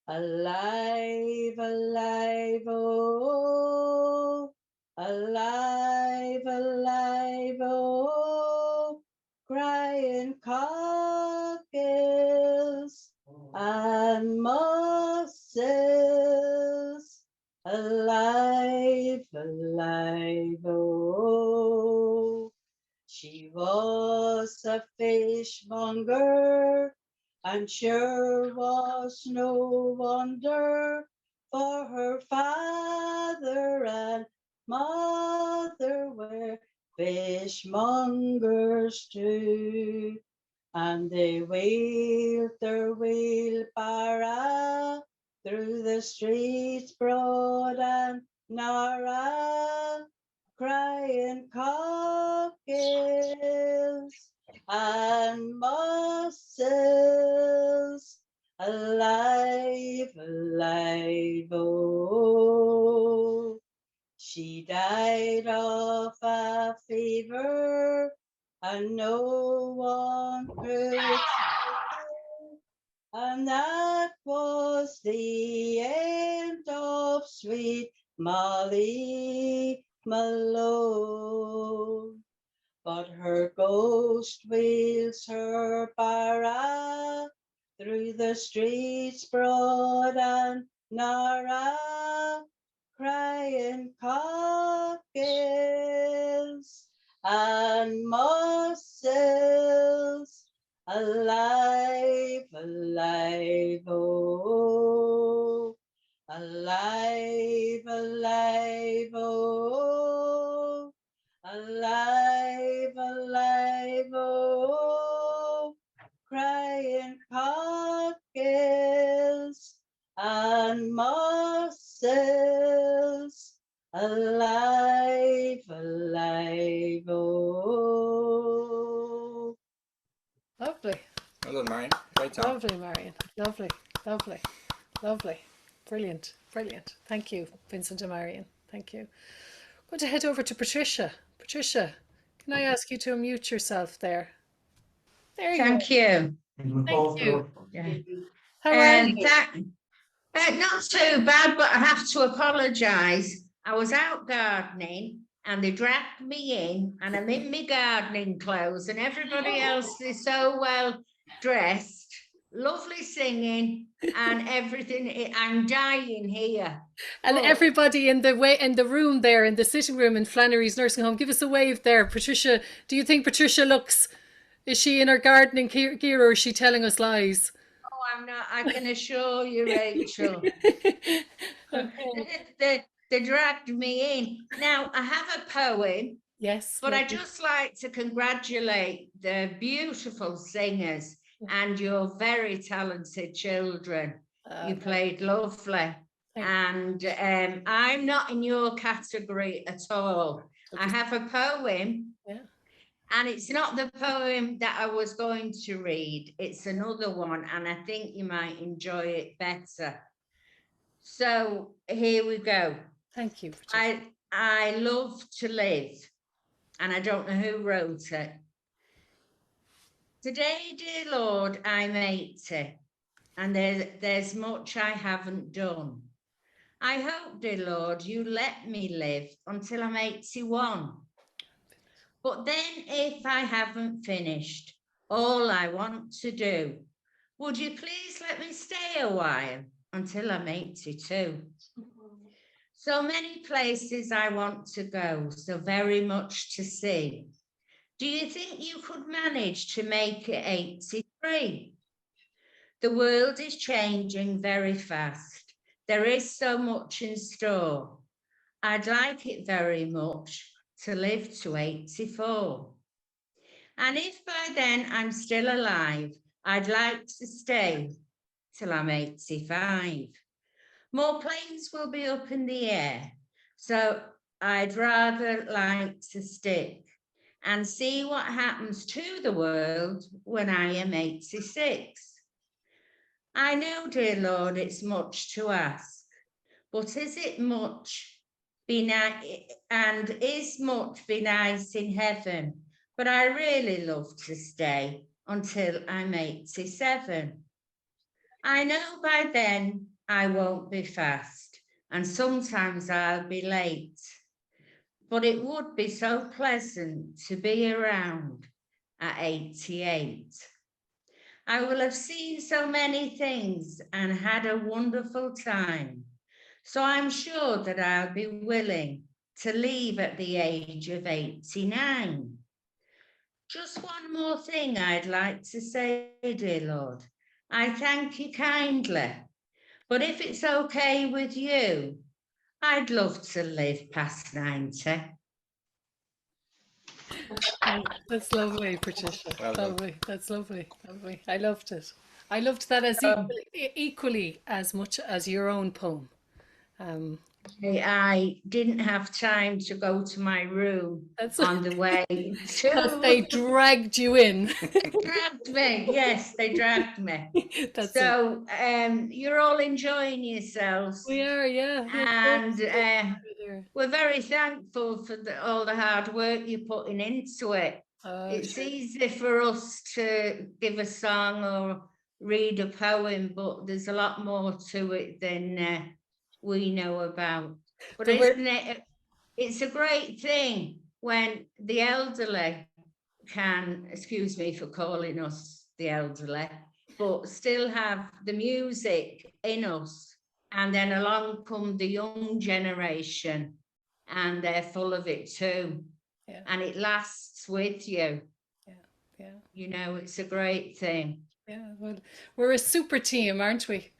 [SPEAKER 11] alive, alive, oh, alive, alive, oh, crying cockles and mosses, alive, alive, oh. She was a fishmonger, and sure was no wonder, for her father and mother were fishmongers too. And they wheeled their wheelbarrow through the streets broad and narrow, crying cockles and mosses, alive, alive, oh. She died of a fever, and no one could save her, and that was the end of sweet Molly Malone. But her ghost wheels her barrow through the streets broad and narrow, crying cockles and mosses, alive, alive, oh.
[SPEAKER 1] Lovely.
[SPEAKER 7] Well done, Marion. Great song.
[SPEAKER 1] Lovely, Marion. Lovely, lovely, lovely. Brilliant, brilliant. Thank you, Vincent and Marion. Thank you. I'm going to head over to Patricia. Patricia, can I ask you to unmute yourself there? There you
[SPEAKER 13] Thank you.
[SPEAKER 1] Thank you.
[SPEAKER 13] Yeah.
[SPEAKER 1] How are you?
[SPEAKER 13] Not too bad, but I have to apologise. I was out gardening and they dragged me in and I'm in my gardening clothes and everybody else is so well dressed, lovely singing and everything. I'm dying here.
[SPEAKER 1] And everybody in the room there, in the sitting room in Flannery's nursing home, give us a wave there. Patricia, do you think Patricia is she in her gardening gear or is she telling us lies?
[SPEAKER 13] Oh, I'm not, I can assure you, Rachel. They dragged me in. Now, I have a poem.
[SPEAKER 1] Yes.
[SPEAKER 13] But I'd just like to congratulate the beautiful singers and your very talented children. You played lovely. And I'm not in your category at all. I have a poem.
[SPEAKER 1] Yeah.
[SPEAKER 13] And it's not the poem that I was going to read. It's another one. And I think you might enjoy it better. So here we go.
[SPEAKER 1] Thank you.
[SPEAKER 13] I love to live. And I don't know who wrote it. Today, dear Lord, I'm 80, and there's much I haven't done. I hope, dear Lord, you let me live until I'm 81. But then if I haven't finished all I want to do, would you please let me stay a while until I'm 82? So many places I want to go, so very much to see. Do you think you could manage to make it 83? The world is changing very fast. There is so much in store. I'd like it very much to live to 84. And if by then I'm still alive, I'd like to stay till I'm 85. More planes will be up in the air, so I'd rather like to stick and see what happens to the world when I am 86. I know, dear Lord, it's much to ask, but is it much be nice, and is much be nice in heaven? But I really love to stay until I'm 87. I know by then I won't be fast, and sometimes I'll be late. But it would be so pleasant to be around at 88. I will have seen so many things and had a wonderful time. So I'm sure that I'll be willing to leave at the age of 89. Just one more thing I'd like to say, dear Lord. I thank you kindly. But if it's okay with you, I'd love to live past 90.
[SPEAKER 1] That's lovely, Patricia.
[SPEAKER 7] Well done.
[SPEAKER 1] Lovely. That's lovely. Lovely. I loved it. I loved that as equally as much as your own poem.
[SPEAKER 13] I didn't have time to go to my room on the way
[SPEAKER 1] Because they dragged you in.
[SPEAKER 13] Dragged me, yes, they dragged me. So you're all enjoying yourselves.
[SPEAKER 1] We are, yeah.
[SPEAKER 13] And we're very thankful for all the hard work you're putting into it. It's easy for us to give a song or read a poem, but there's a lot more to it than we know about. But isn't it? It's a great thing when the elderly can, excuse me for calling us the elderly, but still have the music in us, and then along come the young generation and they're full of it too. Yeah. And it lasts with you. Yeah. You know, it's a great thing.
[SPEAKER 1] Yeah, well, we're a super team, aren't we?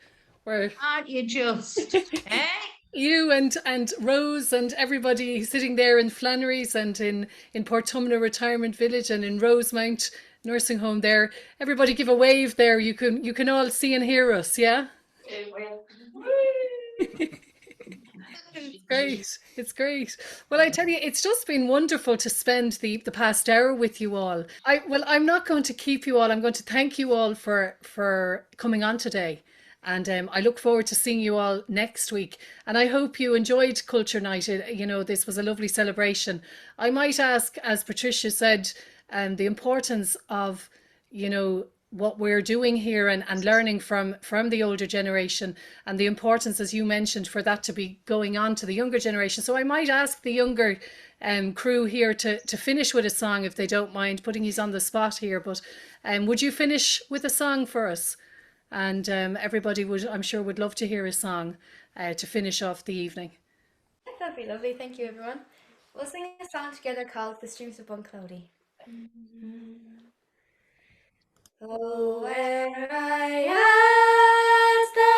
[SPEAKER 13] Aren't you just? Eh?
[SPEAKER 1] You and Rose and everybody sitting there in Flannery's and in Portumna Retirement Village and in Rosemount Nursing Home there. Everybody give a wave there. You can all see and hear us, yeah? great. It's great. Well, I tell you, it's just been wonderful to spend the past hour with you all. I'm not going to keep you all. I'm going to thank you all for coming on today. And I look forward to seeing you all next week. And I hope you enjoyed Culture Night. You know, this was a lovely celebration. I might ask, as Patricia said, the importance of, you know, what we're doing here and learning from the older generation, and the importance, as you mentioned, for that to be going on to the younger generation. So I might ask the younger crew here to finish with a song, if they don't mind, putting you on the spot here. But would you finish with a song for us? And everybody would, I'm sure, would love to hear a song to finish off the evening.
[SPEAKER 8] That'd be lovely. Thank you, everyone. We'll sing a song together called The Streams of Bunclody. Oh, where I at the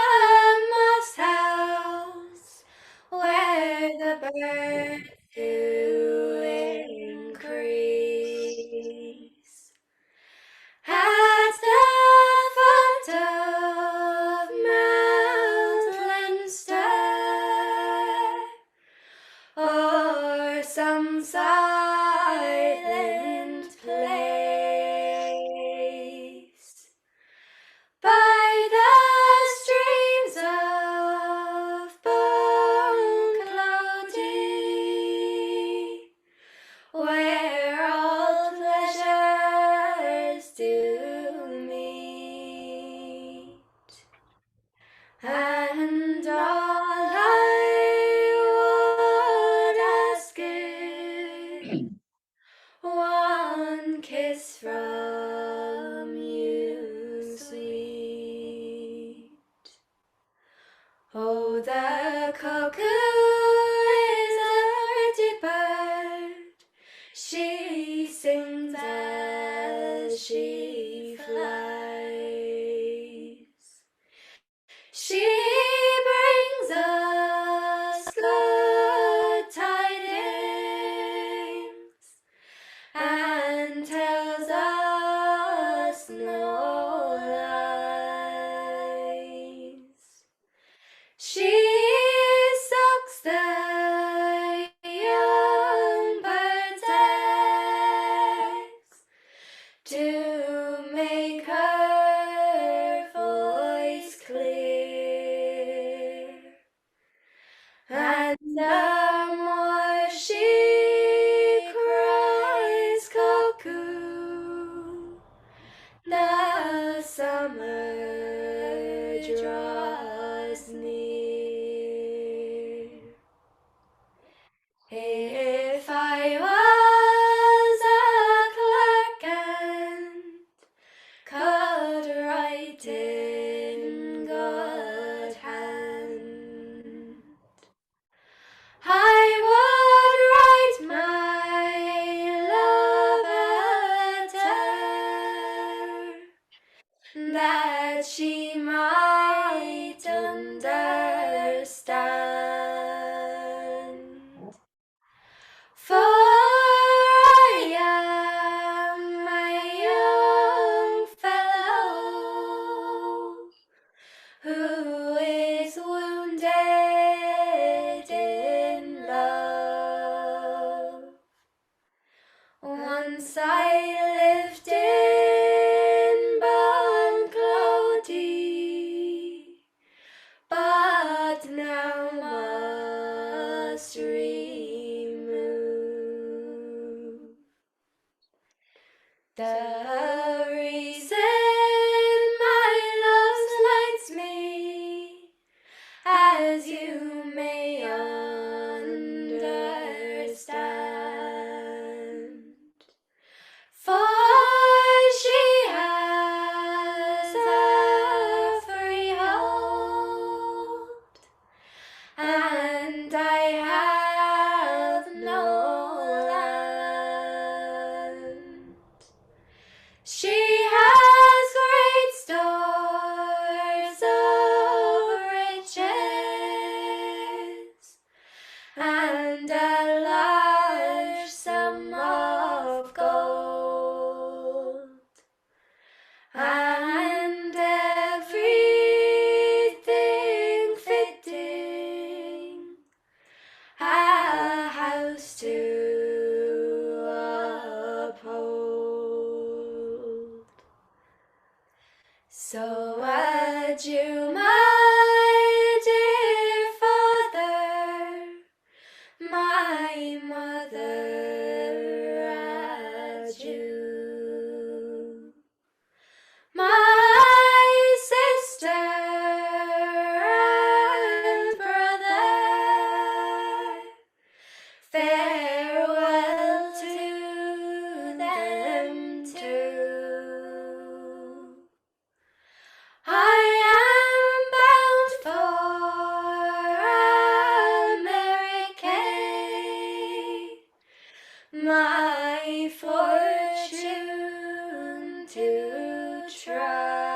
[SPEAKER 8] moss house, where the birds do increase, at the foot of Mount Leinster, or some silent place, by the streams of Bunclody, where all pleasures do meet, and all I would ask is one kiss from you, sweet. Oh, the cuckoo is a pretty bird, she sings as she flies. She brings us good tidings and tells us no lies. She sucks the young bird's eggs to make her voice clear, and the more she cries cuckoo, the summer draws near. If I was a clerk and could write in good hand, I would write my love a letter, that she might understand. For I am a young fellow who is wounded in love. Once I lived in Bunclody, but now must remove. The reason my love slights me, as you may understand, for she has a freehold, and I have no land. So adieu, my dear father, my mother, adieu. My sister and brother, farewell to them too. I am bound for America, my fortune to try.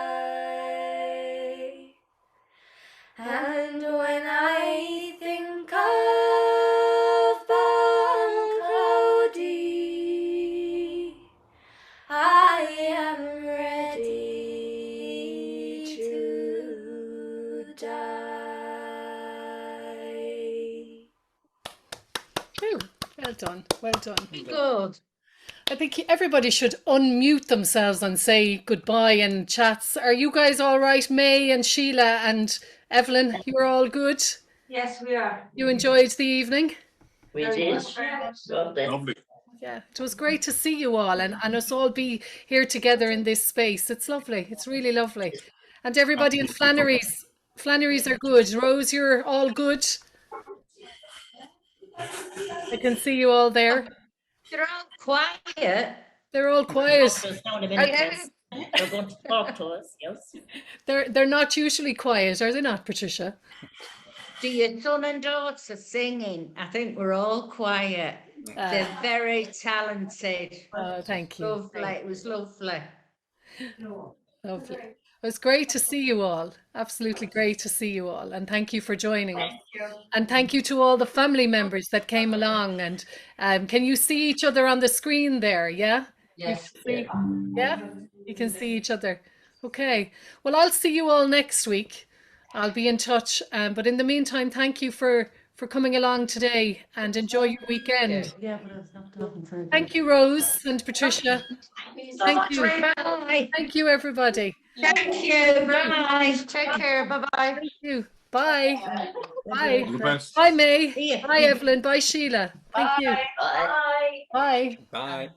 [SPEAKER 8] And when I think of Balclody, I am ready to die.
[SPEAKER 1] Phew, well done, well done.
[SPEAKER 13] Good.
[SPEAKER 1] I think everybody should unmute themselves and say goodbye and chats. Are you guys all right, May and Sheila and Evelyn? You're all good?
[SPEAKER 11] Yes, we are.
[SPEAKER 1] You enjoyed the evening?
[SPEAKER 3] We did. Lovely.
[SPEAKER 10] Lovely.
[SPEAKER 1] Yeah, it was great to see you all and us all be here together in this space. It's lovely. It's really lovely. And everybody in Flannery's are good. Rose, you're all good? I can see you all there.
[SPEAKER 13] They're all quiet.
[SPEAKER 1] They're all quiet.
[SPEAKER 12] Just now in a minute, yes. They're going to talk to us, yes.
[SPEAKER 1] They're not usually quiet, are they not, Patricia?
[SPEAKER 13] Do your son and daughter singing? I think we're all quiet. They're very talented.
[SPEAKER 1] Oh, thank you.
[SPEAKER 13] Lovely. It was lovely.
[SPEAKER 1] Lovely. It was great to see you all. Absolutely great to see you all. And thank you for joining us. And thank you to all the family members that came along. And can you see each other on the screen there? Yeah?
[SPEAKER 11] Yes.
[SPEAKER 1] Yeah? You can see each other. Okay. Well, I'll see you all next week. I'll be in touch. But in the meantime, thank you for coming along today and enjoy your weekend.
[SPEAKER 13] Yeah, but it's not talking.
[SPEAKER 1] Thank you, Rose and Patricia. Thank you.
[SPEAKER 13] Bye.
[SPEAKER 1] Thank you, everybody.
[SPEAKER 13] Thank you. Bye. Take care. Bye-bye.
[SPEAKER 1] Thank you. Bye. Bye.
[SPEAKER 10] All the best.
[SPEAKER 1] Bye, May.
[SPEAKER 13] you.
[SPEAKER 1] Bye, Evelyn. Bye, Sheila. Thank you. Bye.
[SPEAKER 10] Bye.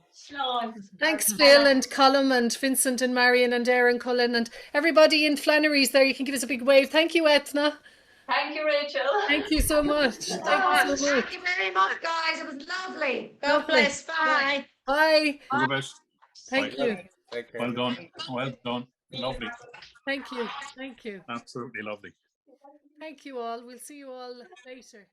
[SPEAKER 1] Thanks, Phil and Colum and Vincent and Marion and Erin Cullen and everybody in Flannery's there. You can give us a big wave. Thank you, Etna.
[SPEAKER 11] Thank you, Rachel.
[SPEAKER 1] Thank you so much. Thank you so much.
[SPEAKER 13] Thank you very much, guys. It was lovely. God
[SPEAKER 1] Lovely.
[SPEAKER 13] bless. Bye.
[SPEAKER 1] Bye.
[SPEAKER 10] All the best.
[SPEAKER 1] Thank
[SPEAKER 10] Bye.
[SPEAKER 1] you.
[SPEAKER 7] Take care.
[SPEAKER 10] Well done. Well done. Lovely.
[SPEAKER 1] Thank you. Thank you.
[SPEAKER 10] Absolutely lovely.
[SPEAKER 1] Thank you all. We'll see you all later.